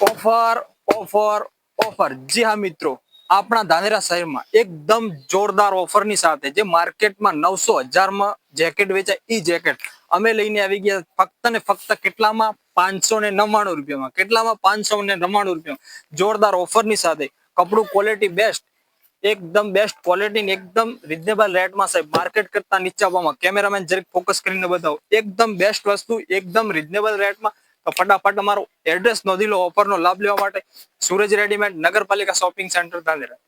Offer offer offer જી હા મિત્રો, આપણા ધાનેરા શહેરમાં એકદમ જોરદાર ઓફરની સાથે જે માર્કેટમાં 900,000 જેકેટ વેચાય એ જેકેટ અમે લઈને આવી ગયા ફક્ત ને ફક્ત કેટલામાં 599 રૂપિયામાં. કેટલામાં? 599 રૂપિયામાં. જોરદાર ઓફરની સાથે કપડું ક્વોલિટી બેસ્ટ, એકદમ બેસ્ટ ક્વોલિટી ને એકદમ રિઝનેબલ રેટમાં સાહેબ, માર્કેટ કરતા નીચા ભાવમાં. કેમેરામેન જરીક ફોકસ કરીને બતાવો. એકદમ બેસ્ટ વસ્તુ, એકદમ રિઝનેબલ રેટમાં. તો ફટાફટ અમારો એડ્રેસ નોંધી લો ઓફરનો લાભ લેવા માટે. સૂરજ રેડીમેડ, નગરપાલિકા શોપિંગ સેન્ટર, ધાનેરા.